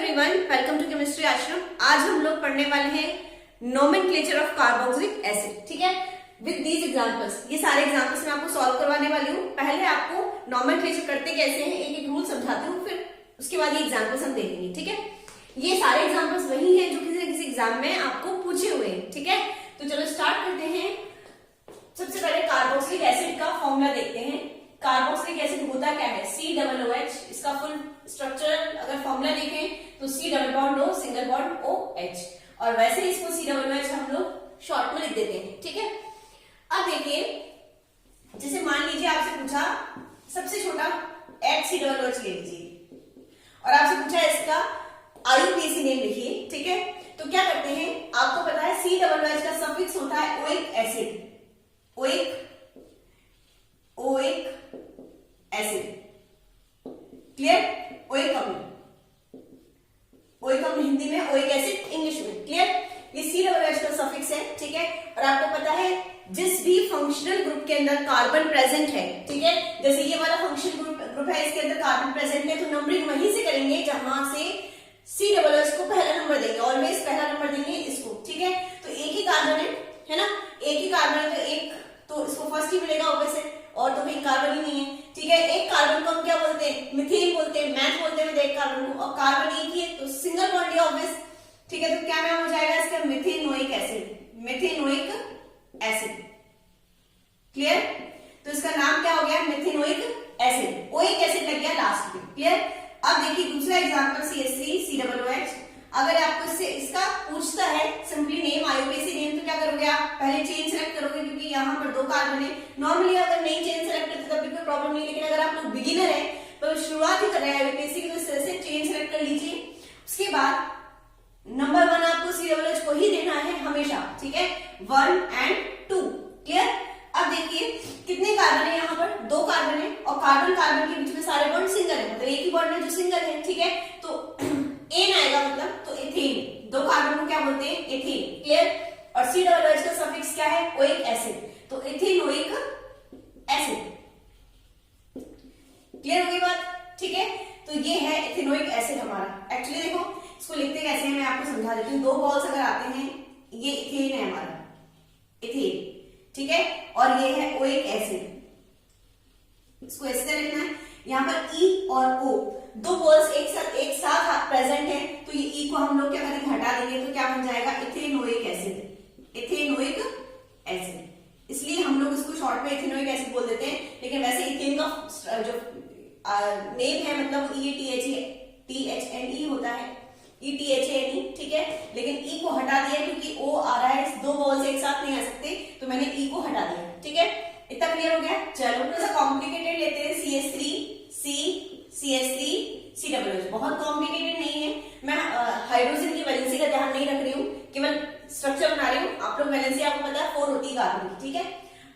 Everyone, welcome to chemistry आश्रम। आज हम लोग पढ़ने वाले हैं नोमेनक्लेचर ऑफ कार्बोक्सिलिक एसिड। ठीक है, विद दीज एग्जांपल्स। ये सारे एग्जांपल्स मैं आपको सॉल्व करवाने वाली हूँ। पहले आपको नोमेनक्लेचर करते कैसे हैं एक एक रूल समझाती हूँ, फिर उसके बाद ये एग्जांपल्स हम देखेंगे। ठीक है, ये सारे एग्जांपल्स वही हैं जो किसी न किसी एग्जाम में आपको पूछे हुए हैं। ठीक है, तो चलो स्टार्ट करते हैं। सबसे पहले कार्बोक्सिलिक एसिड का फॉर्मूला देखते हैं। कार्बोक्सिलिक एसिड होता क्या है? COOH। इसका फुल स्ट्रक्चर अगर फॉर्मूला देखें तो C double bond O single bond OH, और वैसे इसको COOH हम लोग शॉर्ट में लिख देते हैं। ठीक है, अब देखिए, जैसे मान लीजिए आपसे पूछा सबसे छोटा HCOOH ले लीजिए और आपसे पूछा इसका IUPAC नेम लिखिए। ठीक है, तो क्या करते हैं, आपको पता है COOH का सफिक्स होता है oic acid. Oic acid, clear? Oic अम्ल, ओइक अम्ल हिंदी में, ओइक एसिड इंग्लिश में। क्लियर? ये COOH का सफिक्स है। ठीक है, और आपको पता है जिस भी फंक्शनल ग्रुप के अंदर कार्बन प्रेजेंट है, ठीक है, जैसे ये वाला फंक्शनल ग्रुप है, इसके अंदर कार्बन प्रेजेंट है, तो नंबरिंग वहीं से करेंगे जहां से COOH को पहला नंबर देंगे, ऑलवेज पहला नंबर देंगे इसको। ठीक है, तो एक ही कार्बन है ना, एक ही कार्बन है, तो एक तो इसको फर्स्ट ही मिलेगा ऑब्वियस है, और तो कहीं कार्बन ही नहीं है। ठीक है, एक कार्बन को हम क्या बोलते हैं? मिथेन बोलते हैं, मैथ बोलते हैं एक कार्बन को, और कार्बन एक ही है तो सिंगल बॉन्ड है ऑब्वियस। ठीक है, तो क्या नाम हो जाएगा इसका? Methanoic acid. Methanoic acid, clear? तो इसका नाम क्या हो गया? Methanoic acid. ओइक एसिड लग गया लास्ट में। क्लियर? अब देखिए दूसरा एग्जांपल CH3COOH। अगर आपको इससे इसका पूछता है सिंपली नेम, IUPAC नेम, तो क्या करोगे आप? पहले चेन सेलेक्ट करोगे, क्योंकि यहाँ पर दो कार्बन है। नॉर्मली अगर नहीं चेन सेलेक्ट करते तब भी कोई प्रॉब्लम नहीं, लेकिन अगर आप लोग बिगिनर है तो शुरुआत ही कर रहे हैं IUPAC की, तो इस तरह से चेन सेलेक्ट कर लीजिए। उसके बाद नंबर 1 आपको COOH को ही देना है हमेशा। ठीक है, 1 और 2। क्लियर? अब देखिए कितने कार्बन है यहाँ पर? 2 कार्बन है, और कार्बन कार्बन के बीच में सारे बॉन्ड सिंगल है, मतलब एक ही बॉन्ड है जो सिंगल है। ठीक है, तो एन आएगा, मतलब तो एथेन। 2 कार्बन को क्या बोलते हैं? एथेन। क्लियर? और COOH का सफिक्स क्या है? ओइक एसिड, तो एथेनोइक एसिड। क्लियर हो गई बात? ठीक है, तो ये है एथेनोइक एसिड हमारा। एक्चुअली देखो इसको लिखते कैसे हैं मैं आपको समझा देती हूँ। 2 बॉल्स अगर आते हैं, ये इथेन है हमारा, इथेन। ठीक है, और ये है ओइक एसिड। इसको इस तरह लिखना है। यहाँ पर E और O 2 बॉल्स एक साथ प्रेजेंट है, तो ये E को हम लोग क्या करेंगे? हटा देंगे, तो क्या बन जाएगा? Ethanoic acid. इथेनोइक एसिड, इसलिए हम लोग इसको शॉर्ट में इथेनोइक एसिड बोल देते हैं, लेकिन वैसे इथेन का जो नेम है मतलब ETHNE होता है, ETHNE। ठीक है, लेकिन E को हटा दिया क्योंकि O आ रहा है, 2 बॉल्स एक साथ नहीं आ सकते, तो मैंने E को हटा दिया। ठीक है, इतना क्लियर हो गया? चलो थोड़ा सा कॉम्प्लिकेटेड लेते हैं। CH3COOH बहुत कॉम्प्लिकेटेड नहीं है। मैं हाइड्रोजन की वैलेंसी का ध्यान नहीं रख रही हूँ, केवल स्ट्रक्चर बना रही हूँ। आप लोग वैलेंसी आपको पता है 4 होती है कार्बन की। ठीक है,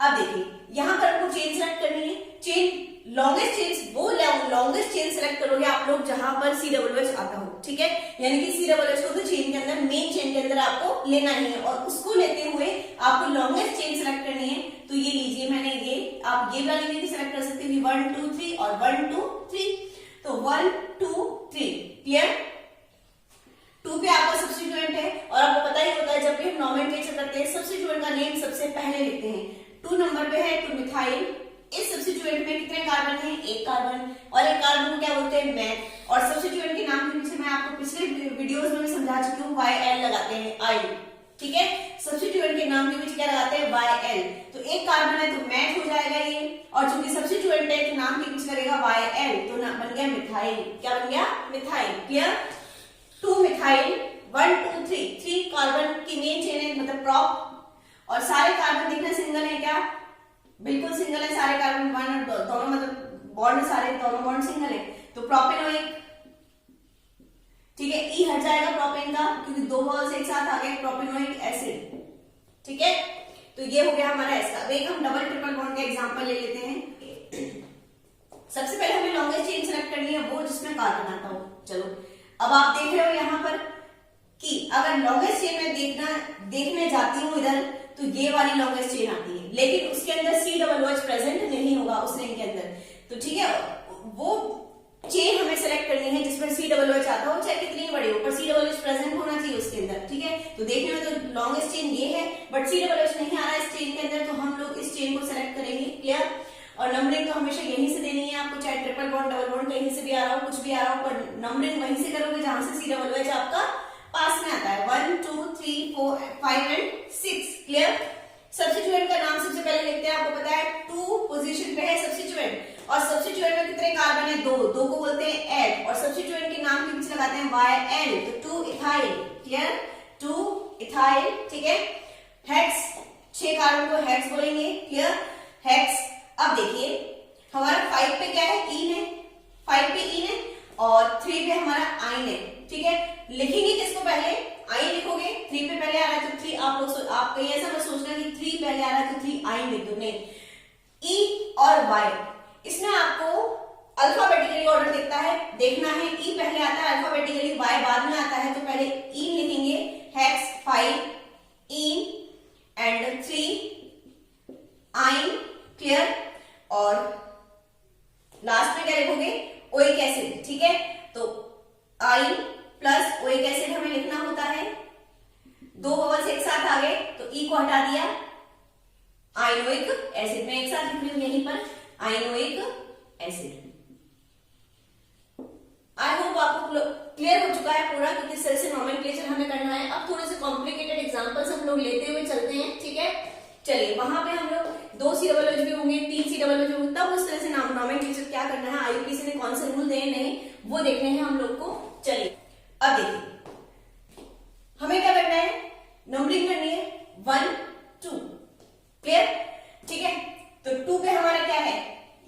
अब देखिए यहाँ पर आपको चेन सेलेक्ट करनी है। चेन लॉन्गेस्ट चेन, वो लॉन्गेस्ट चेन सेलेक्ट करोगे आप लोग जहां पर COOH आता हो। ठीक है, यानी कि COOH को तो चेन के अंदर, मेन चेन के अंदर आपको लेना ही है, और उसको लेते हुए आपको लॉन्गेस्ट चेन सेलेक्ट करनी है। तो ये लीजिए, मैंने ये, आप ये वाली भी सेलेक्ट कर सकते हैं, 1 2 3 और 1 2 3। तो 1 2 3। क्लियर? 2 पे आपका सब्स्टिट्यूएंट है, और आपको पता ही होता है जब भी हम नोमेनक्लेचर करते हैं सब्स्टिट्यूएंट का नेम सबसे पहले लिखते हैं। 2 नंबर पे है तो मिथाइल। इस सब्स्टिट्यूएंट में कितने कार्बन हैं? 1 कार्बन, और एक कार्बन को क्या बोलते हैं? मैथ। और सब्स्टिट्यूएंट के नाम के पीछे मैं आपको पिछले वीडियोस में भी समझा चुकी हूँ, YL लगाते हैं, I। ठीक है, सब्स्टिट्यूएंट के नाम के पीछे क्या लगाते हैं? YL। तो एक कार्बन है तो मैथ हो जाएगा ये, और चूंकि सब्स्टिट्यूएंट है तो नाम के पीछे लगेगा YL, तो बन गया मिथाइल। क्या बन गया? मिथाइल। क्लियर? 2 मिथाइल, 1 2 3 कार्बन की मेन चेन है, मतलब प्रॉप, और सारे कार्बन देखना सिंगल है क्या? बिल्कुल सिंगल है सारे कार्बन, 1 और दोनों, मतलब बॉन्ड सारे दोनों बॉन्ड सिंगल है, तो प्रोपेनोइक। ठीक है, E हट जाएगा प्रोपेन का, क्योंकि 2 बॉल्स एक साथ आ गए, प्रोपेनोइक एसिड। ठीक है, तो ये हो गया हमारा इसका। अब एक हम डबल ट्रिपल बॉन्ड का एग्जांपल ले लेते हैं। सबसे पहले हमें लॉन्गेस्ट चेन सेलेक्ट करनी है, वो जिसमें कार्बन आता हो। चलो, अब आप देख रहे हो यहाँ पर कि अगर लॉन्गेस्ट चेन में देखने जाती हूँ इधर, तो ये वाली लॉन्गेस्ट चेन आती है, लेकिन उसके अंदर COOH प्रेजेंट नहीं होगा उस रिंग के अंदर। तो ठीक है, वो चेन हमें सेलेक्ट करनी है जिसमें COOH आता हो, चाहे कितनी बड़ी हो, पर COOH प्रेजेंट होना चाहिए उसके अंदर, ठीक है। तो देखने में तो लॉन्गेस्ट चेन ये है, बट COOH नहीं आ रहा है इस चेन के अंदर, तो हम लोग इस चेन को सेलेक्ट करेंगे, क्लियर। और नंबरिंग तो हमेशा यहीं से देनी है आपको, चाहे ट्रिपल बॉन्ड डबल बॉन्ड कहीं से भी आ रहा हो, कुछ भी आ रहा हो, पर नंबरिंग वहीं से करोगे जहां से COOH आपका पास में आता है। 1 2 3 4 5 एंड 6, क्लियर। सब्स्टिट्यूएंट का नाम सबसे पहले लिखते हैं, आपको पता है 2 पोजीशन पे है सब्स्टिट्यूएंट, और सब्स्टिट्यूएंट में कितने कार्बन है, 2 को बोलते हैं एड, और सब्स्टिट्यूएंट के नाम के पीछे लगाते हैं YL, तो 2 इथाइल, क्लियर, 2 इथाइल, ठीक है। हेक्स, 6 कार्बन को हेक्स बोलेंगे, क्लियर, हेक्स। अब देखिए हमारा 5 पे क्या है, ईन है, 5 पे ईन है, और 3 पे हमारा आइन है, ठीक है। लिखेंगे किसको पहले, आइन लिखोगे, 3 पे पहले आ रहा है तो 3, आप कहीं ऐसा मत सोचना कि 3 पहले आ रहा है तो 3 आइन लिख दो, नहीं। ई और वाई, इसमें आपको अल्फाबेटिकली ऑर्डर दिखता है, देखना है, ई पहले आता है अल्फाबेटिकली, वाई बाद में आता है, तो पहले ईन लिखेंगे, हेक्स 5 ईन एंड 3 आइन, क्लियर। और लास्ट में क्या लिखोगे, ओइक एसिड, ठीक है। तो आइन प्लस ओइक एसिड हमें लिखना होता है, 2 बबल्स एक साथ आ गए तो ई को हटा दिया, आयनोइक एसिड में एक साथ लिख रही हूं यहीं पर, आयनोइक एसिड। आई होप आपको क्लियर हो चुका है पूरा, क्योंकि सेल से नॉमेनक्लेचर हमें करना है। अब थोड़े से कॉम्प्लिकेटेड एग्जांपल्स हम लोग लेते हुए चलते हैं, ठीक है। चलिए वहां पे हम लोग 2 COOH भी होंगे, 3 COOH भी होंगे, तब उस तरह से नॉमेनक्लेचर क्या करना है, IUPAC ने कौन से रूल दिए नहीं वो देखने हैं हम लोग को। चलिए अब देखिए हमें क्या करना है, नंबरिंग करनी है 1 2, क्लियर, ठीक है। तो 2 पे हमारा क्या है,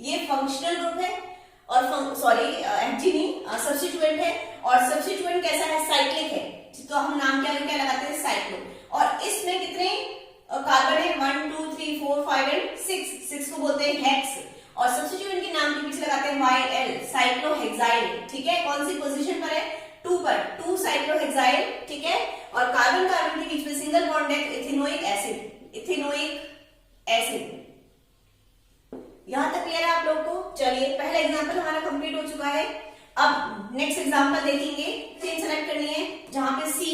ये फंक्शनल ग्रुप है, और सॉरी FG नहीं, सब्स्टिट्यूएंट है, और सब्स्टिट्यूएंट कैसा है, साइक्लिक है, तो हम नाम क्या लगाते हैं, साइक्लो। और इसमें कितने कार्बन है, 1 2 3 4 5 एंड 6 को बोलते हैं हेक्स, और सब्स्टिट्यूएंट के नाम के पीछे लगाते हैं YL, साइक्लोहेक्साइल, ठीक है। कौन सी पोजीशन पर है, 2 पर, 2 साइक्लोहेक्साइल, ठीक है। और कार्बन कार्बन के बीच में सिंगल बॉन्ड है, इथेनोइक एसिड, इथेनोइक एसिड। यहां तक क्लियर है आप लोग को। चलिए पहला एग्जांपल हमारा कंप्लीट हो चुका है। अब नेक्स्ट एग्जांपल देखेंगे, चेन सेलेक्ट करनी है जहां पे C,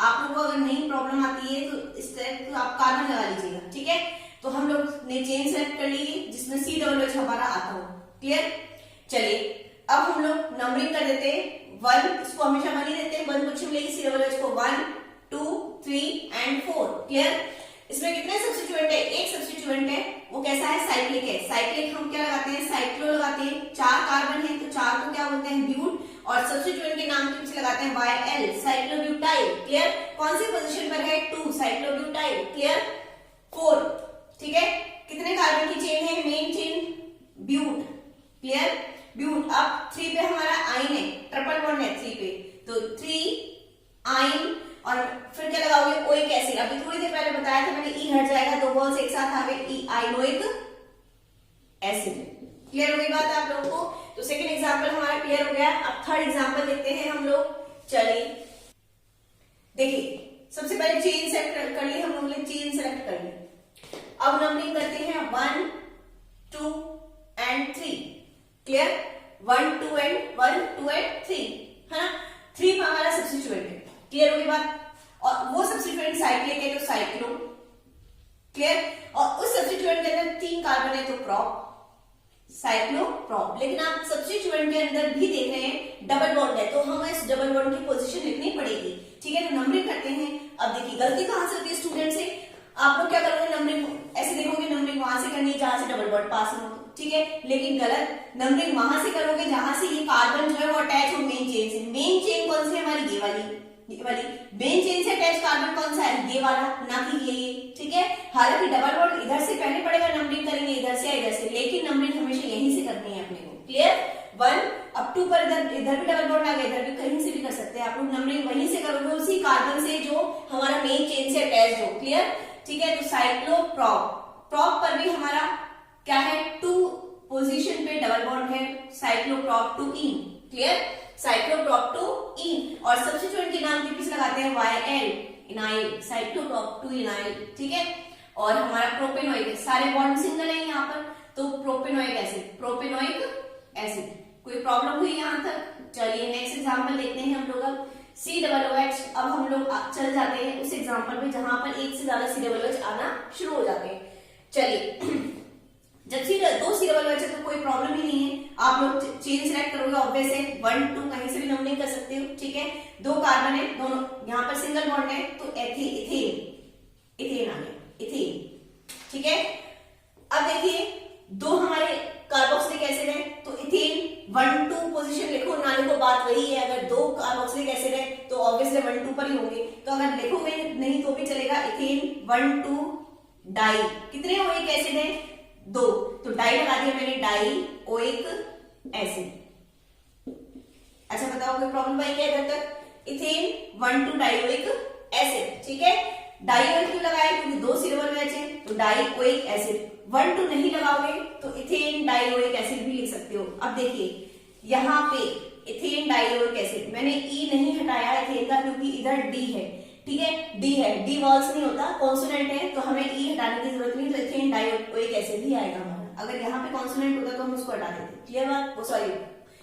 आप लोगों को अगर नहीं प्रॉब्लम आती है तो इस तरह तो आप कार्बन लगा लीजिएगा, ठीक है। तो हम लोग ने चेन सेलेक्ट कर ली जिसमें COOH हमारा आता हो, क्लियर। चलिए अब हम लोग नंबरिंग कर देते हैं, 1 इसको हमेशा 1 ही देते हैं, 1 कुछ मिलेगी COOH को, 1 2 3 एंड 4, क्लियर। इसमें कितने सब्स्टिट्यूएंट है, एक सब्स्टिट्यूएंट है, वो कैसा है, साइक्लिक है। साइक्लिक हम क्या लगाते हैं, साइक्लो लगाते हैं, 4 कार्बन है तो 4 को क्या बोलते हैं, ब्यूट, और सब्स्टिट्यूएंट के नाम के पीछे लगाते हैं YL, साइक्लोब्यूटाइल, क्लियर। कौन सी पोजीशन पर है, 2 साइक्लोब्यूटाइल, क्लियर। 4, ठीक है। कितने कार्बन की चेन है, main chain bute, clear, bute. अब 3 पे हमारा आइन है, ट्रिपल बॉन्ड है 3 पे, तो 3 आइन, और फिर क्या लगाओगे, ओइक एसिड। अभी थोड़ी देर पहले बताया था मैंने, ई हट जाएगा, 2 बॉल्स एक साथ आ गए, ई आइनोइक एसिड। क्लियर हो गई बात आप लोगों को। तो सेकंड एग्जांपल हमारा क्लियर हो गया। अब थर्ड एग्जांपल देखते हैं हम लोग। चलिए देखिए सबसे पहले चेन सेलेक्ट कर ली हम लोगों ने, चेन सेलेक्ट कर ली। अब नंबरिंग करते हैं 1 2 एंड 3, क्लियर, 1 2 एंड 3, है ना। 3 पर हमारा सब्स्टिट्यूएंट है, क्लियर हो गई बात। और वो सब्स्टिट्यूएंट साइक्लिक है तो साइक्लो, क्लियर। और उस सब्स्टिट्यूएंट के अंदर 3 कार्बन है तो प्रोप, साइक्लो प्रोप। लेकिन आप सब्स्टिट्यूएंट के अंदर भी देख रहे हैं डबल बॉन्ड है, तो हमें इस डबल बॉन्ड की पोजीशन लिखनी पड़ेगी, ठीक है। तो नंबरिंग करते हैं। अब देखिए गलती कहां से होती है स्टूडेंट से, आप लोग क्या करोगे, नंबरिंग ऐसे देखोगे, नंबरिंग वहां से करनी है जहां से डबल बॉन्ड पास हो, ठीक है। लेकिन गलत, नंबरिंग वहां से करोगे जहां से ये कार्बन जो है वो अटैच हो मेन चेन से। मेन चेन कौन सी है हमारी, ये वाली मेन चेन से अटैच कार्बन कौन सा है, ये वाला, ना कि ये, ठीक है। हालांकि डबल बॉन्ड इधर से पहले पड़ेगा, नंबरिंग करेंगे इधर से या इधर से, लेकिन नंबरिंग हमेशा यहीं से करनी है अपने को, क्लियर। 1 अब 2 पर इधर भी डबल बॉन्ड आ गया, इधर भी कहीं से भी कर सकते हैं आप लोग, नंबरिंग वहीं से करोगे उसी कार्बन से जो हमारा मेन चेन से अटैच हो, क्लियर, ठीक है। तो साइक्लो प्रोप, प्रोप पर भी हमारा क्या है, 2 पोजीशन पे डबल बॉन्ड है, साइक्लो प्रोप 2 इन, क्लियर, साइक्लोप्रोप 2 इन। और सब्स्टिट्यूएंट के नाम के पीछे लगाते हैं YL, इनाइल, साइक्लोप्रोप 2 इनाइल, ठीक है। और हमारा प्रोपेनोइक, सारे बॉन्ड सिंगल है यहाँ पर, तो प्रोपेनोइक एसिड, प्रोपेनोइक एसिड, कोई प्रॉब्लम हुई यहाँ तक? चलिए नेक्स्ट एग्जांपल देखते हैं हम लोग अब COOH। अब हम लोग चल जाते हैं उस एग्जांपल पे जहां पर एक से ज्यादा COOH आना शुरू हो जाते हैं। चलिए जब दो COOH है तो कोई प्रॉब्लम ही नहीं है, आप लोग चेन सिलेक्ट करोगे ऑब्वियस है, 1 2 कहीं से भी नंबरिंग कर सकते हो, ठीक है। दो कार्बन है, दोनों यहाँ पर सिंगल बॉन्ड है तो इथेन आ गया, इथेन, ठीक है। अब देखिए दो हमारे कार्बोक्सिलिक एसिड है तो इथेन 1 2 पोजीशन लिखो ना लिखो बात वही है। अगर दो कार्बोक्सिलिक एसिड है तो ऑब्वियसली 1 2 पर ही होंगे, तो अगर लिखोगे नहीं तो भी चलेगा। इथेन 1 2 डाई, कितने ओइक एसिड है? 2, तो डाई लगा दिया मैंने, डाई ओइक एसिड। अच्छा बताओ कोई प्रॉब्लम भाई क्या इधर तक? इथेन 1 2 डाइओइक एसिड, ठीक है। डाइओइक क्यों लगाया? क्योंकि दो COOH है तो डाइओइक एसिड। 1 2 नहीं लगाओगे तो इथेन डाइओइक एसिड भी लिख सकते हो। अब देखिए यहाँ पे इथेन डाइओइक एसिड, मैंने ई नहीं हटाया इथेन का क्योंकि इधर डी है, ठीक है। डी है, डी वॉल्स नहीं होता, कॉन्सोनेंट है तो हमें ई हटाने की जरूरत नहीं, तो इथेन डाइओइक एसिड ही आएगा हमारा। अगर यहाँ पे कॉन्सोनेंट होता तो हम उसको हटा देते, क्लियर बात? वो सॉरी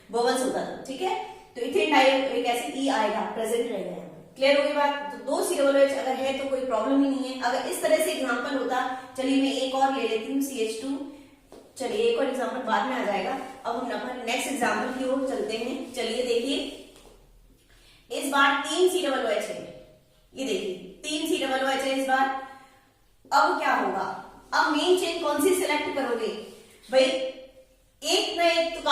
वोवल्स होता था, ठीक है। तो इथेन डाइओइक एसिड ई आएगा, प्रेजेंट रहेगा, क्लियर होगी बात? तो दो COOH अगर है तो कोई प्रॉब्लम ही नहीं है। अगर इस तरह से एग्जांपल होता, चलिए मैं एक और ले लेती हूँ CH2, चलिए एक और एग्जांपल बाद में आ जाएगा। अब हम नेक्स्ट एग्जांपल की ओर चलते हैं। चलिए देखिए इस बार 3 COOH है, ये देखिए 3 COOH है इस बार। अब क्या होगा? अब मेन चेन कौन सी सिलेक्ट करोगे भाई? एक ना एक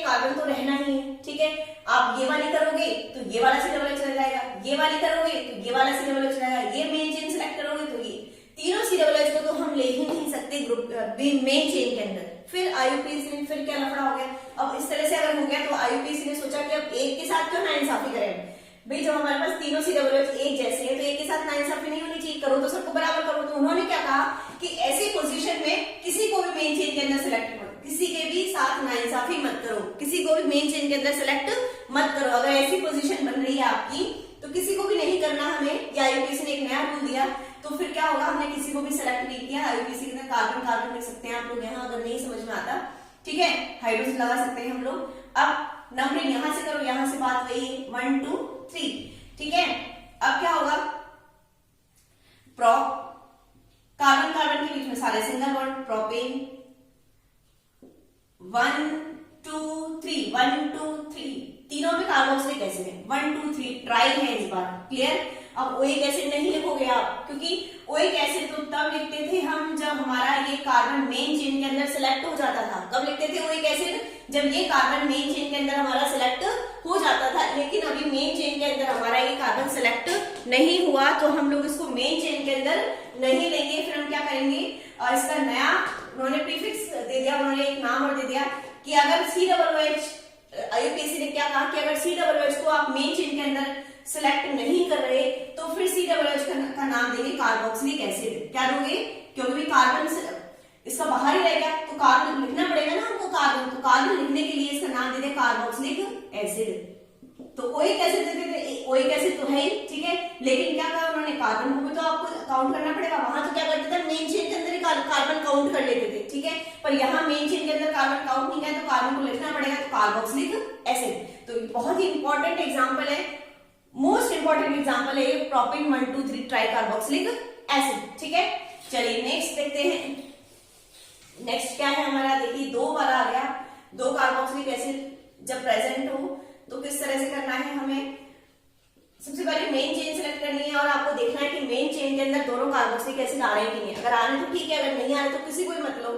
कार्बन तो रहना ही है, ठीक है। आप ये वाली करोगे तो ये वाला COOH चला जाएगा, ये वाली करोगे तो ये वाला COOH चला जाएगा, ये मेन चेन सिलेक्ट करोगे तो ये तीनों COOH को तो हम ले ही नहीं सकते ग्रुप मेन चेन के अंदर। फिर IUPAC ने फिर क्या लफड़ा हो गया? अब इस तरह से अगर हो गया तो IUPAC ने सोचा कि अब एक के साथ क्यों नाइंसाफी करें भाई, जब हमारे पास तीनों COOH एक जैसे हैं तो एक के साथ नाइंसाफी नहीं होनी चाहिए, करो तो सबको बराबर करो। तो उन्होंने क्या कहा कि ऐसी पोजीशन में किसी को भी मेन चेन के अंदर सिलेक्ट करो, किसी के भी साथ नाइंसाफी मत करो, किसी को भी मेन चेन के अंदर सिलेक्ट मत करो। अगर ऐसी पोजीशन बन रही है आपकी तो किसी को भी नहीं करना हमें। या IUPAC ने एक नया रूल दिया तो फिर क्या होगा? हमने किसी को भी सिलेक्ट नहीं किया। IUPAC के अंदर कार्बन कार्बन लिख सकते हैं आप लोग यहाँ, अगर नहीं समझ में आता, ठीक है। हाइड्रोजन लगा सकते हैं हम लोग। अब नंबरिंग यहां से करो, यहां से बात वही है 1 2 3, ठीक है। अब क्या होगा? कार्बन कार्बन के बीच में सारे सिंगल बॉन्ड, प्रोपेन 1 2 3 1 2 3, तीनों में कार्बोक्सिलिक एसिड है। 1 2 3 ट्राई है इस बार, क्लियर। अब ओइक एसिड नहीं लिखोगे आप, क्योंकि ओइक एसिड तो तब लिखते थे हम जब हमारा ये कार्बन मेन चेन के अंदर सिलेक्ट हो जाता था। कब लिखते थे ओइक एसिड? जब ये कार्बन मेन चेन के अंदर हमारा सिलेक्ट हो जाता था। लेकिन अभी मेन चेन के अंदर हमारा ये कार्बन सिलेक्ट नहीं हुआ तो हम लोग इसको मेन चेन के अंदर नहीं लेंगे। फिर हम क्या करेंगे? इसका नया उन्होंने प्रीफिक्स दे दिया, उन्होंने एक नाम और दे दिया कि अगर COOH, IUPAC ने क्या कहा कि अगर COOH को आप मेन चेन के अंदर सिलेक्ट नहीं कर रहे तो फिर COOH का नाम देंगे कार्बोक्सिलिक एसिड। क्या दोगे? क्योंकि कार्बन इसका बाहर ही रहेगा तो कार्बन लिखना पड़ेगा ना हमको कार्बन, तो कार्बन लिखने के लिए इसका नाम दे दे कार्बोक्सिलिक एसिड। तो ओइक एसिड देते थे, ओइक एसिड तो है ही, ठीक है। लेकिन क्या कहा उन्होंने? कार्बन को भी तो आपको काउंट करना पड़ेगा। वहां तो क्या करते थे? मेन चेन के अंदर ही कार्बन काउंट कर लेते थे, ठीक है। पर यहाँ मेन चेन के अंदर कार्बन काउंट नहीं किया तो कार्बन को लिखना पड़ेगा, तो कार्बोक्सिलिक एसिड। तो बहुत ही इंपॉर्टेंट एग्जाम्पल है, मोस्ट इंपॉर्टेंट एग्जाम्पल है प्रोपेन 1 2 3 ट्राई कार्बोक्सिलिक एसिड, ठीक है। चलिए नेक्स्ट देखते हैं। नेक्स्ट क्या है हमारा? देखिए 2 बार आ गया, 2 कार्बोक्सिलिक एसिड जब प्रेजेंट हो तो किस तरह से करना है हमें? सबसे पहले मेन चेन सिलेक्ट करनी है और आपको देखना है कि मेन चेन के अंदर दोनों कार्बोक्सिलिक एसिड आ रहे हैं कि नहीं। अगर आ रहे तो ठीक है, अगर नहीं आ रहे तो किसी को ही मत लो।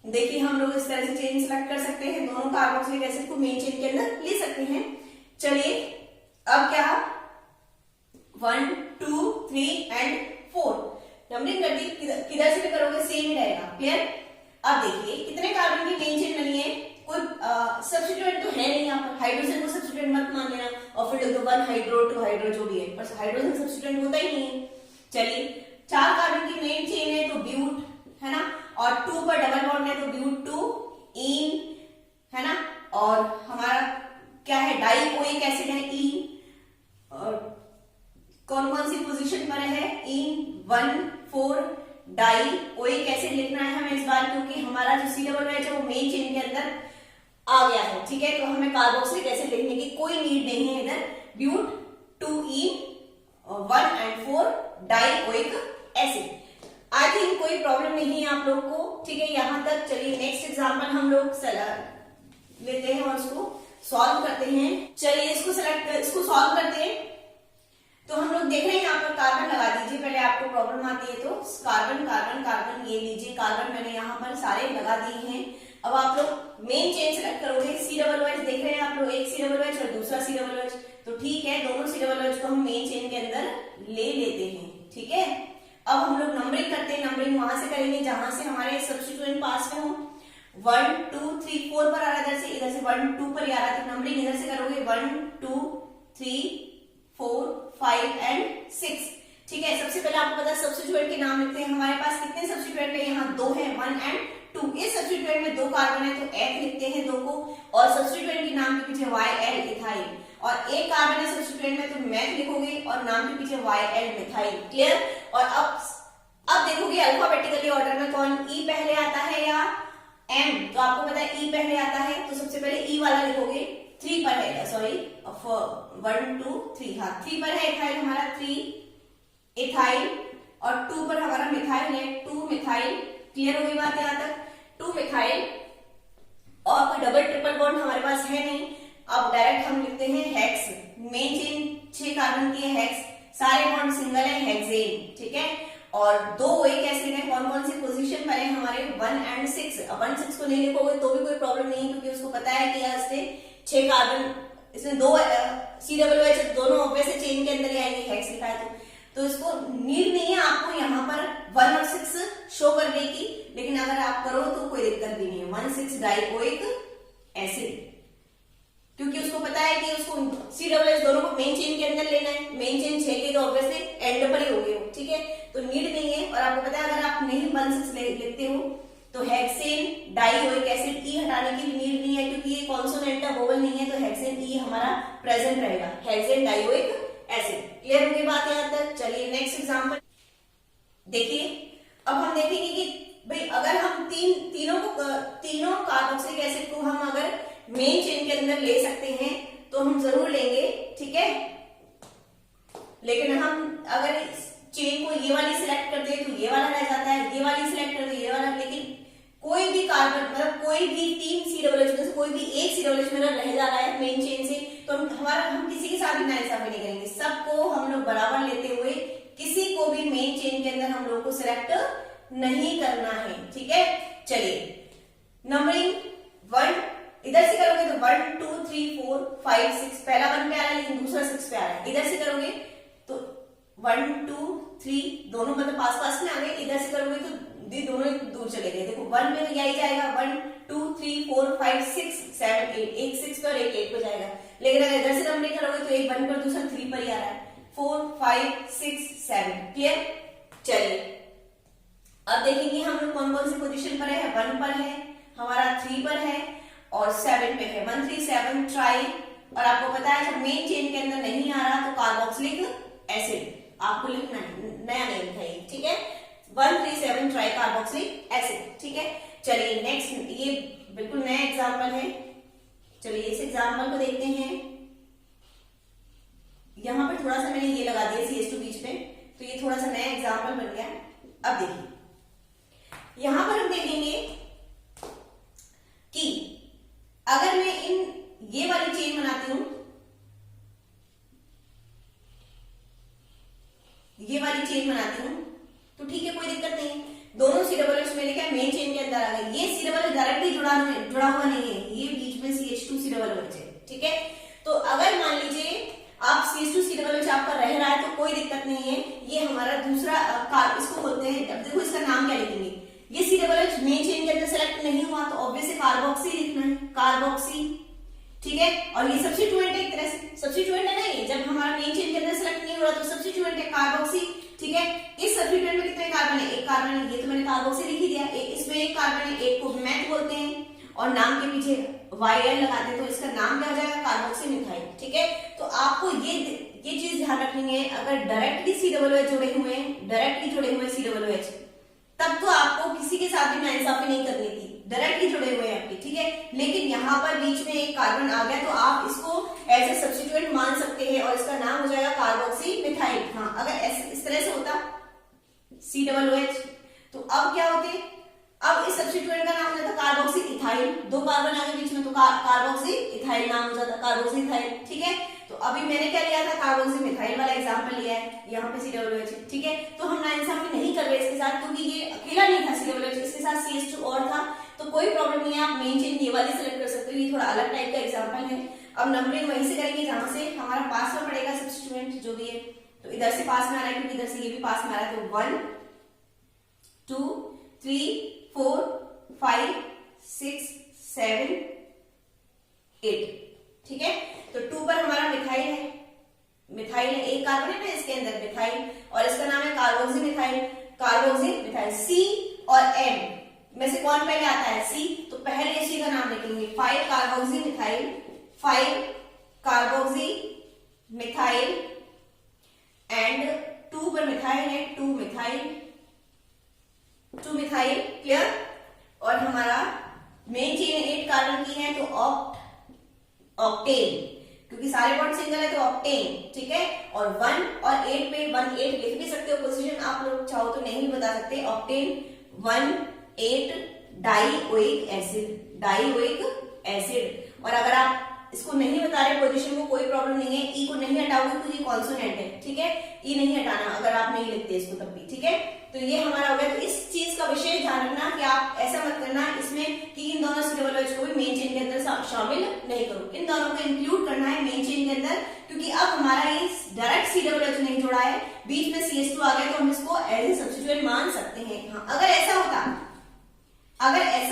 देखिए हम लोग इस तरह से चेन सिलेक्ट कर सकते हैं, दोनों कार्बोक्सिलिक एसिड को मेन चेन के अंदर ले सकते हैं। चलिए अब क्या? 1 2 3 एंड 4 नंबरिंग कर दी। किधर से भी करोगे सेम ही रहेगा, क्लियर। अब देखिए कितने कार्बन की मेन चेन बनी है? कोई सब्स्टिट्यूएंट तो है नहीं यहाँ पर, हाइड्रोजन को सब्स्टिट्यूएंट मत मान लेना और फिर 1 हाइड्रो 2 हाइड्रो जो भी है, पर हाइड्रोजन सब्स्टिट्यूएंट होता ही नहीं है। चलिए 4 कार्बन की मेन चेन है तो ब्यूट है ना, और 2 पर डबल बॉन्ड है तो ब्यूट 2 इन है ना, और हमारा क्या है? डाइओइक एसिड है इन, और कौन कौन सी पोजीशन पर है? इन 1 4 डाइओइक एसिड लिखना है हमें इस बार, क्योंकि हमारा जो COOH है वो मेन चेन के अंदर आ गया है, ठीक है। तो हमें कार्बोक्सिलिक एसिड लिखने की कोई नीड नहीं है इधर। Bute 2E1 and 4 dioic acid. I think कोई प्रॉब्लम नहीं है आप लोग को, ठीक है यहां तक। चलिए नेक्स्ट एग्जांपल हम लोग लेते हैं और इसको सॉल्व करते हैं। चलिए इसको सॉल्व करते हैं। तो हम लोग देख रहे हैं यहाँ पर कार्बन लगा दीजिए, पहले आपको प्रॉब्लम आती है तो कार्बन कार्बन कार्बन ये लीजिए, कार्बन मैंने यहाँ पर सारे लगा दिए हैं। अब आप लोग मेन चेन सेलेक्ट करोगे, C+H देख रहे हैं आप लोग, एक C+H और दूसरा C+H, तो ठीक है दोनों C+H को हम मेन चेन के अंदर ले लेते हैं, ठीक है। अब हम लोग नंबरिंग करते हैं, नंबरिंग वहां से करेंगे जहां से हमारे सब्स्टिट्यूएंट पास में हो। 1 2 3 4 पर आ रहा है, इधर से 1 2 पर आ रहा है, तो नंबरिंग इधर से करोगे 1 2 3 4 5 and 6, ठीक है। सबसे पहले आपको पता है सब्स्टिट्यूएंट के नाम लिखते हैं। हमारे पास कितने सब्स्टिट्यूएंट है, यहाँ 2 है, 1 and 2। इस सब्स्टिट्यूएंट में 2 कार्बन है तो F लिखते हैं 2 को, और सब्स्टिट्यूएंट के नाम के पीछे YL इथाइल, और एक कार्बन है सब्स्टिट्यूएंट में तो मैथ लिखोगे और नाम के पीछे YL मिथाइल, क्लियर। और अब देखोगे अल्फाबेटिकली ऑर्डर में कौन E पहले आता है या M, तो आपको पता है E पहले आता है, तो सबसे पहले E वाला लिखोगे। 3 पर है, सॉरी 1 2 3, हाँ 3 पर है इथाइल हमारा, 3 इथाइल, और 2 पर हमारा मिथाइल है, 2 मिथाइल, क्लियर हो गई बात यहाँ तक। 2 मिथाइल, और कोई डबल ट्रिपल बॉन्ड हमारे पास है नहीं। अब डायरेक्ट हम लिखते हैं हेक्स, मेन चेन 6 कार्बन की है हेक्स, सारे बॉन्ड सिंगल है, हेक्सेन, ठीक है। और 2 OH एसिड है, कौन कौन सी पोजीशन पर है हमारे 1 and 6। अब 1 6 को नहीं लिखोगे तो भी कोई प्रॉब्लम नहीं है, क्योंकि उसको पता है कि इससे 6 कार्बन, इसमें 2 C+H दोनों ऑब्वियस चेन के अंदर ही आएंगे, हेक्स लिखा है तो इसको नीड नहीं है आपको यहाँ पर 1 और 6 शो करने की, लेकिन अगर आप करो तो कोई दिक्कत भी नहीं है। 1 6 डाइओइक एसिड, क्योंकि उसको पता है कि उसको C+H दोनों को मेन चेन के अंदर लेना है, मेन चेन 6 के तो ऑब्वियसली एंड पर ही हो गए हो, ठीक है, तो नीड नहीं है। और आपको पता है अगर आप नहीं 1 6 लिखते हो तो हेक्सेन डाइओइक एसिड E हटाने की भी नीड नहीं है, क्योंकि ये कॉन्सोनेंट है, वोवल नहीं है, तो हेक्सेन E हमारा प्रेजेंट रहेगा, हेक्सेन डाइओइक एसिड, क्लियर होगी बात यहाँ तक। चलिए नेक्स्ट एग्जांपल देखिए। अब हम देखेंगे कि भाई अगर हम तीनों कार्बोक्सिलिक एसिड को हम अगर मेन चेन के अंदर ले सकते हैं तो हम जरूर लेंगे, ठीक है। लेकिन हम अगर चेन को ये वाली सिलेक्ट कर दे तो ये वाला रह जाता है, ये वाली सिलेक्ट कर दे ये वाला, लेकिन कोई भी कार्बन मतलब कोई भी 3 C+H में से कोई भी एक C+H मेरा रह जा रहा है मेन चेन से, तो हम किसी के साथ भी नाइंसाफी नहीं करेंगे, सबको हम लोग बराबर लेते हुए किसी को भी मेन चेन के अंदर हम लोग को सिलेक्ट नहीं करना है, ठीक है। चलिए नंबरिंग 1 इधर से करोगे तो 1 2 3 4 5 6, पहला 1 पे आ रहा है लेकिन दूसरा 6 पे आ रहा है। इधर से करोगे तो 1 2 3 दोनों मतलब पास पास में आ गए, इधर से करोगे तो दोनों दूर चले गए। देखो 1 में तो यही जाएगा, 1 2 3 4 5 6 7 8, एक 6 पे और एक 8 पे जाएगा। लेकिन अगर इधर से नंबरिंग करोगे तो एक 1 पर दूसरा 3 पर ही आ रहा है, 4 5 6 7, क्लियर। चलिए अब देखेंगे हम लोग कौन कौन सी पोजीशन पर है। 1 पर है हमारा, 3 पर है और 7 पे है। 1 3 7 ट्राई, और आपको पता है जब मेन चेन के अंदर नहीं आ रहा तो कार्बोक्सिलिक एसिड आपको लिखना है, नया नहीं लिखा है, ठीक है। 1 3 7 ट्राई कार्बोक्सिलिक एसिड, ठीक है। चलिए नेक्स्ट, ये बिल्कुल नया एग्जांपल है। चलिए इस एग्जांपल को देखते हैं। यहां पर थोड़ा सा मैंने ये लगा दिया CH2 बीच में, तो ये थोड़ा सा नया एग्जांपल बन गया। अब देखिए यहां पर हम देखेंगे कि अगर मैं ये वाली चेन बनाती हूं, ये वाली चेन बनाती हूं तो ठीक है कोई दिक्कत नहीं, दोनों C+H मेरे क्या मेन चेन के अंदर आ गए। ये C+H डायरेक्टली जुड़ा हुआ नहीं है, ये बीच में CH2 C+H है, ठीक है। तो अगर मान लीजिए आप CH2 C+H आपका रह रहा है तो कोई दिक्कत नहीं है, ये हमारा दूसरा इसको बोलते हैं। अब देखो इसका नाम क्या लिखेंगे, ये C+H मेन चेन के अंदर सेलेक्ट नहीं हुआ तो ऑब्वियसली कार्बोक्सी लिखना है, कार्बोक्सी, ठीक है। और ये सब्स्टिट्यूएंट है, एक तरह से सब्स्टिट्यूएंट है ना, ये जब हमारा मेन चेन के अंदर सेलेक्ट नहीं हो रहा तो सब्स्टिट्यूएंट है कार्बोक्सी, ठीक है। इस सब्स्टिट्यूएंट में कितने कार्बन है, एक कार्बन है, ये तो मैंने कार्बोक्सी लिख ही दिया। इसमें एक कार्बन है, एक को मैथ बोलते हैं और नाम के पीछे YL लगाते हैं, तो इसका नाम क्या हो जाएगा, कार्बोक्सी मिथाइल, ठीक है। तो आपको ये चीज ध्यान रखनी है, अगर डायरेक्टली C+H जुड़े हुए हैं CWH, तब तो आपको किसी के साथ भी नाइंसाफी नहीं करनी थी। डायरेक्टली जुड़े हुए हैं आपके, ठीक है। लेकिन यहाँ पर बीच में एक कार्बन आ गया तो आप इसको एज ए सब्स्टिट्यूएंट मान सकते हैं और इसका नाम हो जाएगा कार्बोक्सी मिथाइल। हाँ, अगर इस तरह से होता COOH तो अब क्या होते, अब इस सब्स्टिट्यूएंट का नाम हो जाता कार्बोक्सी इथाइल, 2 कार्बन आ गए बीच में तो कार्बोक्सी इथाइल नाम हो जाता, कार्बोक्सी इथाइल, ठीक है। तो अभी मैंने क्या लिया था, कार्बोक्सी मिथाइल वाला एग्जांपल लिया है, यहाँ पे COOH, ठीक है। तो हम नाइंसाफी नहीं कर रहे इसके साथ, क्योंकि ये अकेला नहीं था COOH, इसके साथ CH2 और था, तो कोई प्रॉब्लम नहीं है, आप मेन चेन ये वाली सेलेक्ट कर सकते हो, ये थोड़ा अलग टाइप का एग्जांपल है। अब नंबरिंग वहीं से करेंगे जहां से हमारा पास में पड़ेगा सब्स्टिट्यूएंट जो भी है, तो इधर से पास में आ रहा है क्योंकि इधर से ये भी पास में आ रहा है, तो 1 2 3 4 5 6 7 8, ठीक है। तो 2 पर हमारा मिथाइल है, मिथाइल है, एक कार्बन है ना इसके अंदर मिथाइल, और इसका नाम है carboxy methyl, carboxy methyl. C और M में से कौन पहले आता है, C, तो पहले इसी का नाम लिखेंगे 5 carboxy methyl, 5 carboxy methyl, and 2 पर मिथाइल है, 2 मिथाइल, क्लियर। और हमारा मेन चेन 8 कार्बन की है तो ऑक्टेन, क्योंकि सारे बॉन्ड सिंगल है तो ऑक्टेन, ठीक है। और 1 और 8 पे 1 8 लिख भी सकते हो, पोजीशन आप लोग चाहो तो नहीं भी बता सकते, ऑक्टेन 1 8 डाइओइक एसिड। और अगर आप इसको नहीं बता रहे पोजीशन को, कोई प्रॉब्लम नहीं है, ई को नहीं हटाओगे तो ये कॉन्सोनेंट है, ठीक है, ई नहीं हटाना अगर आप नहीं लिखते इसको तब भी, ठीक है। तो ये हमारा हो गया। तो इस चीज का विशेष ध्यान रखना कि आप ऐसा मत करना इसमें कि इन दोनों COOH को भी मेन चेन के अंदर शामिल नहीं करो, इन दोनों को इंक्लूड करना है मेन चेन के अंदर, क्योंकि अब हमारा ये डायरेक्ट COOH नहीं जुड़ा है, बीच में CH2 आ गया तो हम इसको एज ए सब्स्टिट्यूएंट मान सकते हैं। हाँ, अगर ऐसा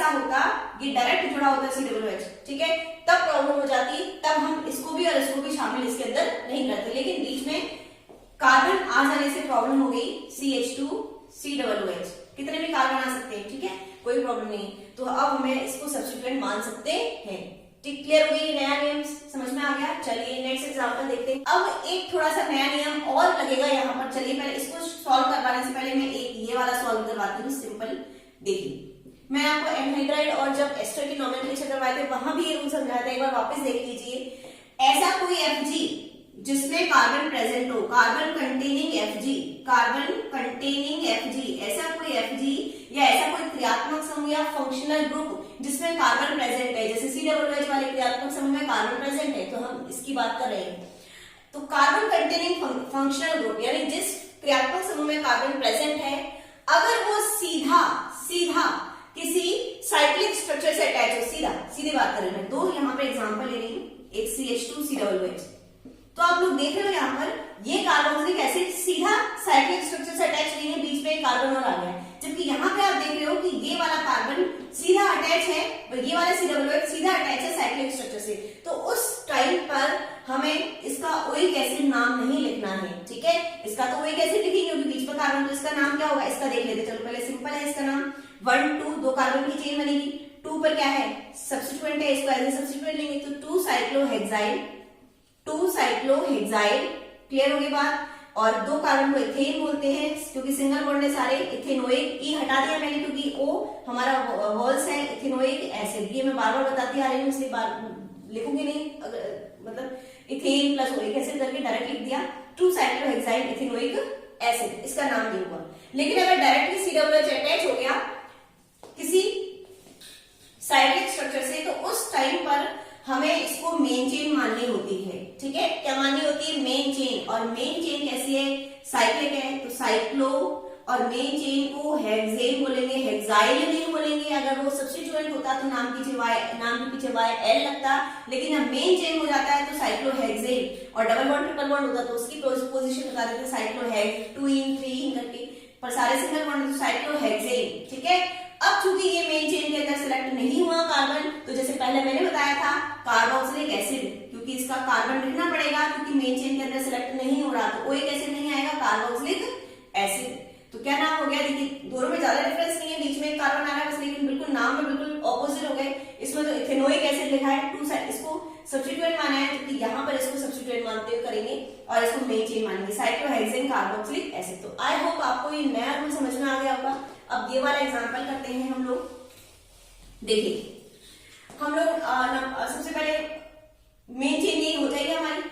होता ये डायरेक्ट जुड़ा होता COOH, ठीक है, तब प्रॉब्लम हो जाती, तब हम इसको भी और इसको भी शामिल इसके अंदर नहीं करते। लेकिन बीच में कार्बन आ जाने से प्रॉब्लम हो गई, CH2 COOH, कितने भी कार्बन आ सकते हैं, ठीक है, कोई प्रॉब्लम नहीं। तो अब हमें इसको सब्स्टिट्यूएंट मान सकते हैं, ठीक, क्लियर हो गई, नया नियम समझ में आ गया। चलिए नेक्स्ट एग्जांपल देखते हैं। अब एक थोड़ा सा नया नियम और लगेगा यहाँ पर, चलिए पहले इसको सॉल्व करवाने से पहले मैं एक ये वाला सॉल्व करवाती हूँ, सिंपल। देखिए मैं आपको एनहाइड्राइड और जब एस्टर की नोमेनक्लेचर करवाए थे वहां भी ये रूल समझाया था, एक बार वापस देख लीजिए। ऐसा कोई Fg जिसमें कार्बन प्रेजेंट हो, कार्बन कंटेनिंग Fg, ऐसा कोई Fg या ऐसा कोई क्रियात्मक समूह या फंक्शनल ग्रुप जिसमें कार्बन प्रेजेंट है, जैसे COOH वाले क्रियात्मक समूह में कार्बन प्रेजेंट है, तो हम इसकी बात कर रहे हैं। तो कार्बन कंटेनिंग फंक्शनल ग्रुप यानी जिस क्रियात्मक समूह में कार्बन प्रेजेंट है, अगर वो सीधा किसी साइक्लिक स्ट्रक्चर से अटैच हो, सीधी बात करें मैं, दो यहाँ पे एग्जांपल ले रही हूँ, एक CH2 COOH, तो आप लोग देख रहे हो यहाँ पर ये कार्बोक्सिलिक एसिड सीधा साइक्लिक स्ट्रक्चर से अटैच नहीं है, बीच में एक कार्बन और आ गया है, जबकि यहाँ पे आप देख रहे हो कि ये वाला कार्बन सीधा अटैच है, ये वाला COOH सीधा अटैच है साइक्लिक स्ट्रक्चर से। तो उस टाइम पर हमें इसका ओइक एसिड नाम नहीं लिखना है, ठीक है, इसका तो ओइक एसिड लिखेंगे क्योंकि बीच में कार्बन, तो इसका नाम क्या होगा, इसका देख लेते चलो पहले, सिंपल है इसका नाम, 1 2 दो कार्बन की चेन बनेगी, 2 पर क्या है सब्स्टिट्यूएंट है, इसको एज ए सब्स्टिट्यूएंट लेंगे तो 2 साइक्लोहेक्साइल, क्लियर हो गई बात। और दो कार्बन को इथेन बोलते हैं क्योंकि सिंगल बॉन्ड है सारे, इथेनोइक, ई हटा दिया मैंने क्योंकि ओ हमारा वॉल्स है, इथेनोइक एसिड, ये मैं बार बार बताती आ रही हूँ इसलिए बार लिखूंगी नहीं, अगर मतलब इथेन प्लस ओइक एसिड करके डायरेक्ट लिख दिया, 2 साइक्लोहेक्साइल इथेनोइक एसिड, इसका नाम ये हुआ। लेकिन अगर डायरेक्टली COOH अटैच हो गया किसी साइक्लिक स्ट्रक्चर से, तो उस टाइम पर हमें इसको मेन चेन माननी होती है, ठीक है, क्या माननी होती है, मेन चेन। और मेन चेन कैसी है, साइक्लिक है, तो साइक्लो और मेन चेन को हेक्सेन बोलेंगे, हेक्साइल नहीं बोलेंगे। अगर वो सब्स्टिट्यूएंट होता तो नाम के पीछे YL लगता, लेकिन अब मेन चेन हो जाता है तो साइक्लोहेक्सेन, और डबल बॉन्ड ट्रिपल बॉन्ड होता तो उसकी पोजीशन बता देते साइक्लोहेक्स 2 in 3 in करके, पर सारे सिंगल बॉन्ड तो साइक्लोहेक्सेन, ठीक है। अब चूंकि ये मेन चेन के अंदर सिलेक्ट नहीं हुआ कार्बन, तो जैसे पहले मैंने बताया था कार्बोक्सिलिक एसिड, क्योंकि इसका कार्बन लिखना पड़ेगा क्योंकि मेन चेन के अंदर सिलेक्ट नहीं हो रहा, तो ओइक एसिड नहीं आएगा, कार्बोक्सिलिक एसिड। तो क्या नाम हो गया, देखिए दोनों में ज्यादा डिफरेंस नहीं है, बीच में एक कार्बन आ रहा है बस, लेकिन बिल्कुल नाम में बिल्कुल ऑपोजिट हो गए। इसमें तो इथेनोइक एसिड लिखा है, 2 इसको सब्स्टिट्यूएंट माना है, क्योंकि यहाँ पर इसको सब्स्टिट्यूएंट मानते हुए करेंगे और इसको मेन चेन मानेंगे, साइक्लोहेक्सेन कार्बोक्सिलिक एसिड। तो आई होप आपको ये नया रूल समझ में आ गया होगा। अब ये वाला एग्जांपल करते हैं हम लोग। देखिए हम लोग सबसे पहले मेन चेन यही हो जाएगी हमारी,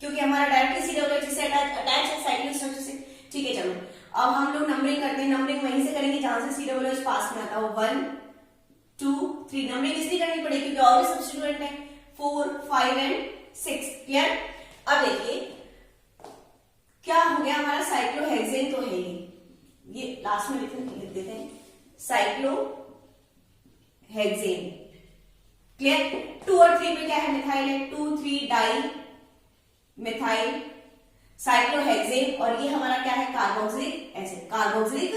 क्योंकि हमारा डायरेक्टली सी डबल एच से अटैच है साइक्लिक स्ट्रक्चर से। ठीक है, चलो अब हम लोग नंबरिंग करते हैं। नंबरिंग वहीं से करेंगे जहां से सी डबल एच पास में आता है, 1 2 3। नंबरिंग इसलिए करनी पड़ेगी क्योंकि और भी सब्स्टिट्यूएंट है 4 5 एंड 6। क्लियर। अब देखिए क्या हो गया हमारा, साइक्लोहेक्सेन तो है ये लास्ट में लिख देते हैं, साइक्लोहेक्सेन। क्लियर। 2 और 3 पे क्या है, मिथाइल है, 2 3 डाई मिथाइल साइक्लोहेक्सेन। और ये हमारा क्या है, carboxylic acid, carboxylic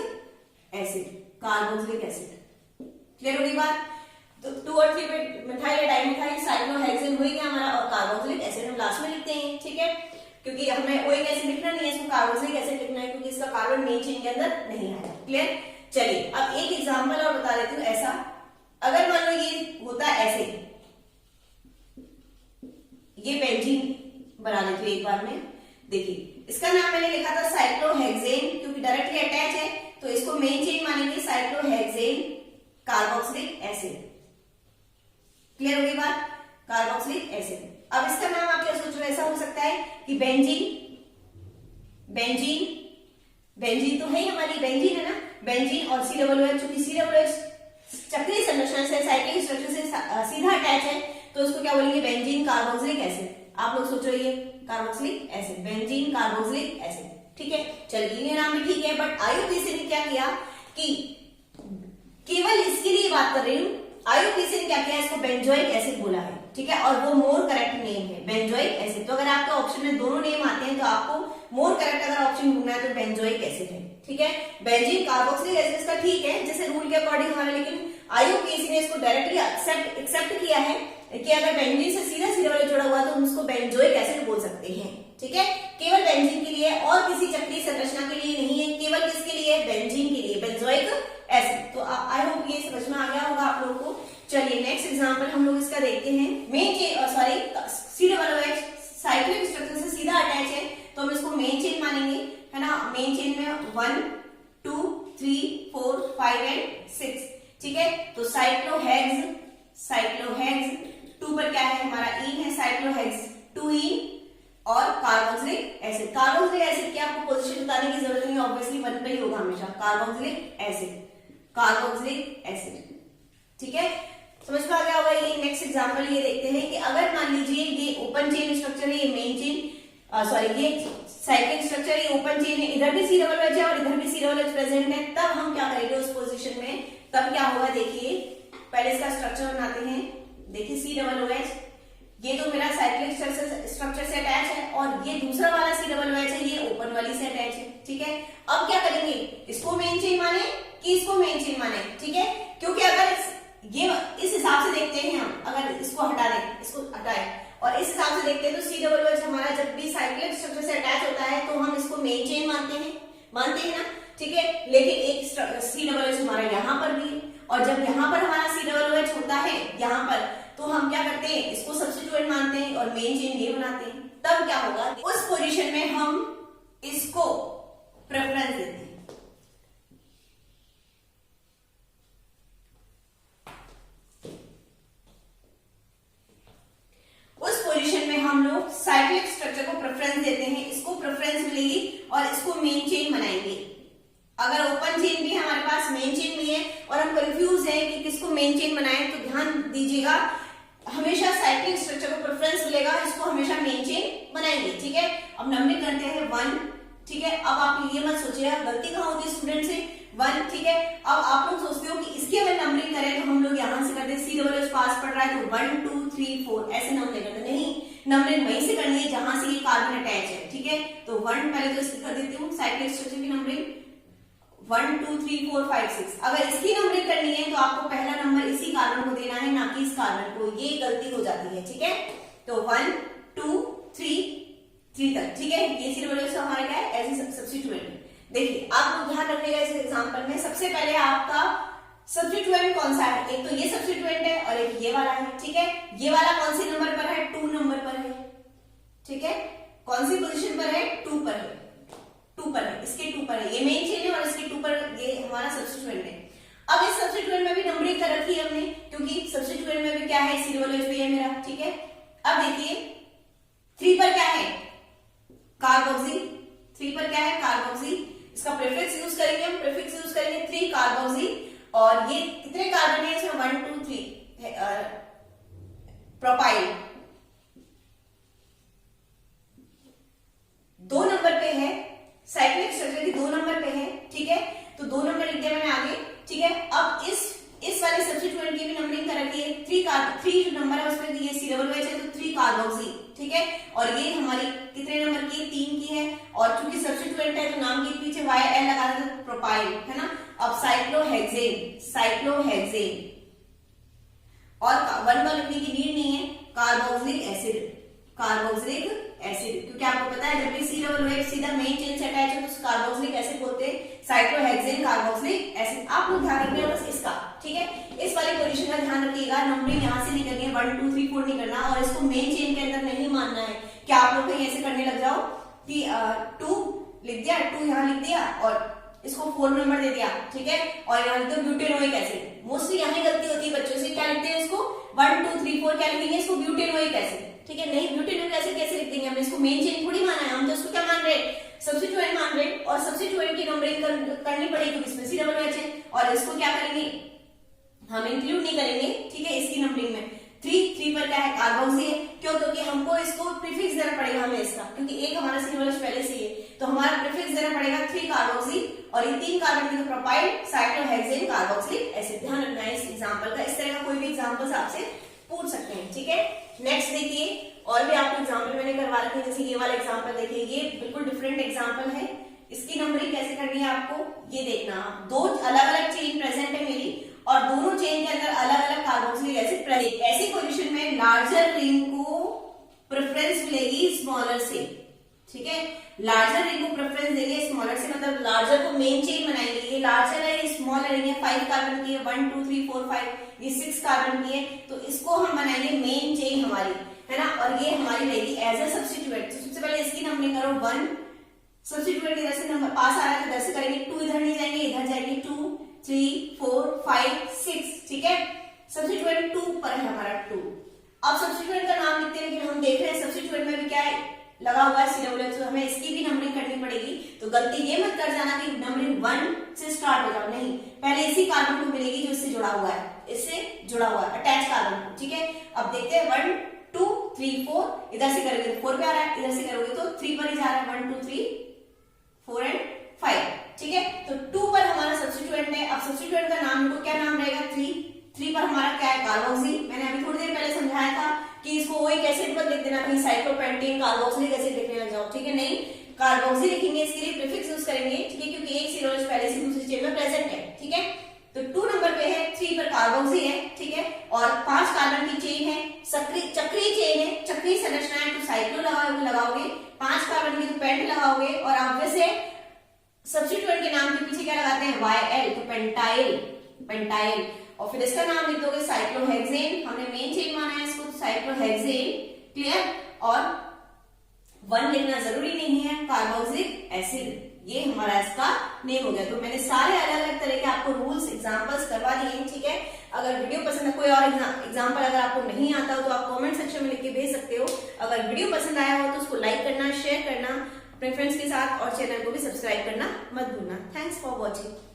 acid, carboxylic acid. Clear होगी बात। तो 2 और 3 पे मिथाइल डाई मिथाइल साइक्लोहेक्सेन हो गया हमारा, और कार्बोक्सिलिक एसिड हम लास्ट में लिखते हैं। ठीक है, क्योंकि हमें ओइक एसिड लिखना नहीं है, इसको कार्बोक्सिलिक एसिड लिखना है क्योंकि इसका कार्बन मेन चेन के अंदर नहीं आया। क्लियर। चलिए अब एक एग्जांपल और बता देती हूँ। ऐसा अगर मान लो ये होता है ऐसे, ये बेंजीन बना लेती हूँ एक बार में। देखिए इसका नाम मैंने लिखा था साइक्लोहेक्सेन, क्योंकि डायरेक्टली अटैच है तो इसको मेन चेन मानेंगे, साइक्लोहेक्सेन कार्बोक्सिलिक एसिड। क्लियर होगी बात, कार्बोक्सिलिक एसिड। अब इसका नाम आप क्या सोच रहे हो, ऐसा हो सकता है कि बेंजीन, बेंजीन बेंजीन तो है ही हमारी, बेंजीन है ना, बेंजीन और सी डबल एच, चूंकि सी डबल एच चक्रीय संरचना से साइक्लिक स्ट्रक्चर से सीधा अटैच है तो उसको क्या बोलेंगे, बेंजीन कार्बोक्सिलिक एसिड। आप लोग सोचो ये carboxylic acid, benzene carboxylic acid. ठीक है, चलिए ये नाम भी ठीक है, बट आईयूपीएसी ने क्या किया कि केवल इसके लिए बात कर रही हूँ, आईयूपीएसी ने क्या किया, इसको बेंजोइक एसिड बोला है। ठीक है, और वो मोर करेक्ट नेम है बेंजोइक एसिड। तो अगर आपके ऑप्शन में दोनों नेम आते हैं तो आपको मोर करेक्ट अगर ऑप्शन ढूंढना है तो बेंजोइक एसिड है। ठीक है, बेंजीन कार्बोक्सिलिक एसिड का ठीक है जैसे रूल के अकॉर्डिंग हमारा, लेकिन आईयूपीएसी ने इसको डायरेक्टली एक्सेप्ट किया है कि अगर बेंजीन से सीधा सीधा जुड़ा हुआ तो हम उसको बेंजोइक एसिड बोल सकते हैं। ठीक है, केवल बेंजीन के लिए और किसी चक्रीय संरचना के लिए नहीं है, केवल किसके लिए, बेंजीन के लिए, बेंजोइक एसिड। तो आई होप ये समझ में आ गया होगा आप लोगों को। चलिए नेक्स्ट एग्जांपल हम लोग इसका देखते हैं। Main chain sorry C double H cyclic structure से सीधा अटैच है तो हम इसको मेन चेन मानेंगे, है ना। मेन चेन में 1 2 3 4 5 एंड 6। ठीक है, तो साइक्लोहेक्स, साइक्लोहेक्स 2 पर क्या है हमारा, इन है, साइक्लोहेक्स 2 इन और कार्बोक्सिलिक एसिड। कार्बोक्सिलिक एसिड की आपको पोजीशन बताने की जरूरत नहीं है, ऑब्वियसली 1 पे ही होगा हमेशा, कार्बोक्सिलिक एसिड, कार्बोक्सिलिक एसिड। ठीक है, समझ में आ गया होगा। ये नेक्स्ट एग्जांपल ये देखते हैं कि अगर मान लीजिए ये ओपन चेन स्ट्रक्चर है, ये मेन चेन सॉरी ये साइक्लिक स्ट्रक्चर, ये ओपन चेन है, इधर भी सी डबल एच है और इधर भी सी डबल एच प्रेजेंट है, तब हम क्या करेंगे उस पोजीशन में, तब क्या होगा देखिए। पहले इसका स्ट्रक्चर बनाते हैं। देखिए सी डबल एच, ये तो मेरा साइक्लिक स्ट्रक्चर से अटैच है और ये दूसरा वाला सी डबल एच है, ये ओपन वाली से अटैच है। ठीक है, अब क्या करेंगे, इसको मेन चेन माने कि इसको मेन चेन माने। ठीक है, क्योंकि अगर ये इस हिसाब से देखते हैं हम, अगर इसको हटा दें, इसको हटाएं और इस हिसाब से देखते हैं तो सी डबल एच हमारा जब भी साइक्लिक स्ट्रक्चर से अटैच होता है तो हम इसको मेन चेन मानते हैं ना। ठीक है, लेकिन एक सी डबल एच हमारा यहाँ पर भी है और जब यहाँ पर हमारा सी डबल एच होता है यहाँ पर, तो हम क्या करते हैं, इसको सब्स्टिट्यूएंट मानते हैं और मेन चेन ये बनाते हैं। तब क्या होगा, उस पोजीशन में हम इसको प्रेफरेंस देते हैं। उस पोजीशन में हम लोग साइक्लिक स्ट्रक्चर को प्रेफरेंस देते हैं, इसको प्रेफरेंस मिलेगी और इसको मेन चेन बनाएंगे। अगर ओपन चेन भी है हमारे पास, मेन चेन भी है और हम कंफ्यूज हैं कि किसको मेन चेन बनाएं, तो ध्यान दीजिएगा हमेशा साइक्लिक स्ट्रक्चर को प्रेफरेंस मिलेगा, इसको हमेशा मेन चेन बनाएंगे। ठीक है, अब नंबरिंग करते हैं 1। ठीक है, अब आप ये मत सोचिएगा गलती कहाँ होती है स्टूडेंट से, 1। ठीक है, अब आप लोग सोचते हो कि इसकी अगर नंबरिंग करें तो हम लोग यहाँ से करते हैं, सी डबल एच पास पड़ रहा है तो 1 2 3 4 ऐसे नंबरिंग करते नहीं, नंबरिंग वहीं से करनी है जहां से ये कार्बन अटैच है। ठीक है, तो 1 पहले तो इसकी कर देती हूँ, साइक्लिक स्ट्रक्चर की नंबरिंग 1 2 3 4 5 6। अगर इसकी नंबरिंग करनी है तो आपको पहला नंबर इसी कार्बन को देना है, ना कि इस कार्बन को, ये गलती हो जाती है। ठीक है, तो 1 2 3 तक। ठीक है, ये सी डबल एच हमारा क्या है, एज ए सब्स्टिट्यूएंट। देखिए आप लोग ध्यान रखिएगा इस एग्जांपल में, सबसे पहले आपका सब्स्टिट्यूएंट कौन सा है, एक तो ये सब्स्टिट्यूएंट है और एक ये वाला है। ठीक है, ये वाला कौन सी नंबर पर है, 2 नंबर पर है। ठीक है, कौन सी पोजीशन पर है, 2 पर है, 2 पर है, इसके 2 पर है, ये मेन चेन है और इसके 2 पर ये हमारा सब्स्टिट्यूएंट है। अब इस सब्स्टिट्यूएंट में भी नंबरिंग कर रखी है हमने, क्योंकि सब्स्टिट्यूएंट में भी क्या है, C है मेरा, ठीक है। अब देखिए 3 पर क्या है, कार्बोक्सी, 3 पर क्या है, कार्बोक्सी। इसका प्रीफिक्स यूज करेंगे हम, प्रीफिक्स यूज करेंगे 3 कार्बोक्सी। और ये कितने कार्बन है इसमें, 1 2 3 प्रोपाइल। 2 नंबर पे है, साइक्लिक स्ट्रक्चर की 2 नंबर पे है, ठीक है। तो 2 नंबर लिख दिया मैंने आगे, ठीक है। अब इस वाले सब्स्टिट्यूएंट की भी नंबरिंग कर रखी है, 3 जो नंबर है उसमें ये COOH है, तो 3 कार्बोक्सी, ठीक है। और ये हमारी कितने नंबर की, 3 की है। और चूंकि सब्स्टिट्यूएंट है तो नाम के पीछे YL लगा देते हैं, प्रोपाइल, है ना। अब साइक्लोहेक्सेन, साइक्लोहेक्सेन। और 1 लिखने की नीड नहीं है, कार्बोक्सिलिक एसिड, कार्बोक्सिलिक एसिड, क्योंकि आपको पता है जब भी COOH सीधा मेन चेन से अटैच है तो उसको कार्बोक्सिलिक एसिड बोलते हैं, साइक्लोहेक्सेन कार्बोक्सिलिक एसिड। आप लोग ध्यान रखिए बस इसका, ठीक है। इस वाली पोजीशन का ध्यान रखिएगा, नंबरिंग यहां से नहीं करनी है, 1 2 3 4 नहीं करना, और इसको मेन चेन के अंदर नहीं मानना है कि आप लोग कहीं ऐसे करने लग जाओ कि 2 लिख दिया, 2 यहां लिख दिया और इसको 4 नंबर दे दिया, ठीक है। और यहाँ लिख दो ब्यूटेनोइक एसिड। मोस्टली यहां गलती होती है बच्चों से, क्या लिखते हैं इसको 1 2 3 4 क्या लिखेंगे, इसको ब्यूटेनोइक एसिड, ठीक है। नहीं, ब्यूटेनोइक एसिड कैसे लिख देंगे, हमने इसको मेन चेन थोड़ी माना है, हम तो इसको क्या मान रहे हैं, सब्स्टिट्यूएंट मान रहे हैं। और सब्स्टिट्यूएंट की नंबरिंग करनी पड़ेगी क्योंकि इसमें COOH है, और इसको क्या करेंगे हम इंक्लूड नहीं करेंगे, ठीक है, इसकी नंबरिंग में। 3 पर क्या है, कार्बोक्सी है। क्यों, क्योंकि हमको इसको प्रीफिक्स देना पड़ेगा हमें इसका, क्योंकि एक हमारा COOH पहले से ही है, तो हमारा प्रीफिक्स देना पड़ेगा 3 कार्बोक्सी। और ये 3 कार्बन की तो प्रोपाइल साइक्लोहेक्सेन कार्बोक्सिलिक एसिड। ध्यान रखना है इस एग्जांपल का, इस तरह का कोई भी एग्जांपल्स आपसे पूछ सकते हैं, ठीक है। नेक्स्ट देखिए, और भी आपको एग्जांपल मैंने करवा रखे हैं, जैसे ये वाला एग्जांपल देखिए, ये बिल्कुल डिफरेंट एग्जांपल है। इसकी नंबरिंग कैसे करनी है आपको ये देखना। 2 अलग अलग चेन प्रेजेंट है मेरी, और दोनों चेन के अंदर अलग अलग कार्बोक्सिलिक एसिड प्रेजेंट। ऐसी पोजीशन में लार्जर रिंग को प्रेफरेंस मिलेगी स्मॉलर से, ठीक है। लार्जर रिंग को प्रेफरेंस देंगे स्मॉलर से, मतलब लार्जर को मेन चेन बनाएंगे। ये लार्जर है, ये स्मॉलर है, 5 कार्बन की है, 1 2 3 4 5, ये 6 कार्बन की है, तो इसको हम बनाएंगे मेन चेन हमारी, है ना। और ये हमारी रहेगी एज ए सब्स्टिट्यूएंट। तो सबसे पहले इसकी नंबरिंग करो 1, सब्स्टिट्यूएंट इधर से नंबर पास आ रहा है तो इधर से करेंगे, 2 इधर नहीं जाएंगे, इधर जाएंगे 2 3 4 5 6, ठीक है। सब्स्टिट्यूएंट 2 पर है हमारा 2। अब सब्स्टिट्यूएंट का नाम लिखते हैं, लेकिन हम देख रहे हैं सब्स्टिट्यूएंट में भी क्या है, लगा हुआ है COOH, तो हमें इसकी भी नंबरिंग करनी पड़ेगी। तो गलती ये मत कर जाना कि नंबरिंग 1 से स्टार्ट हो जाओ, नहीं, पहले इसी कार्बन को मिलेगी जो इससे जुड़ा हुआ है, इससे जुड़ा हुआ है अटैच कार्बन को, ठीक है। अब देखते हैं 1 2 3 4, इधर से करोगे तो 4 पे आ रहा है, इधर से करोगे तो 3 पर ही जा रहा है, 1 2 3 4 एंड 5, ठीक है। तो 2 पर हमारा सब्स्टिट्यूएंट है। अब सब्स्टिट्यूएंट का नाम को क्या नाम रहेगा, 3 पर हमारा क्या है, कार्बोक्सी। मैंने अभी थोड़ी देर पहले समझाया था कि इसको ओइक एसिड पर लिख देना, कहीं साइक्लोपेंटेन कार्बोक्सिलिक एसिड लिखने लग जाओ, ठीक है। नहीं, कार्बोक्सी लिखेंगे, इसके लिए प्रीफिक्स यूज करेंगे, ठीक है, क्योंकि एक COOH पहले से दूसरी चेन में प्रेजेंट है, ठीक है। तो 2 नंबर पे है, 3 पर कार्बोक्सी है, ठीक है। और 5 कार्बन की चेन है, चक्रीय चेन है, चक्रीय संरचना है, तो साइक्लो लगाओगे, 5 कार्बन की तो पेंट लगाओगे, और आप वैसे सब्स्टिट्यूएंट के नाम के पीछे क्या लगाते हैं, YL, तो पेंटाइल, पेंटाइल। और फिर इसका नाम लिख दोगे साइक्लोहेक्सेन, हमने मेन चेन माना है इसको, साइक्लोहेक्सेन, क्लियर। और 1 लिखना जरूरी नहीं है, कार्बोक्सिलिक एसिड, ये हमारा इसका नेम हो गया। तो मैंने सारे अलग अलग तरह के आपको रूल्स एग्जांपल्स करवा दिए हैं, ठीक है। अगर वीडियो पसंद है, कोई और एग्जांपल अगर आपको नहीं आता हो तो आप कमेंट सेक्शन में लिख के भेज सकते हो। अगर वीडियो पसंद आया हो तो उसको लाइक करना, शेयर करना अपने फ्रेंड्स के साथ, और चैनल को भी सब्सक्राइब करना मत भूलना। Thanks for watching.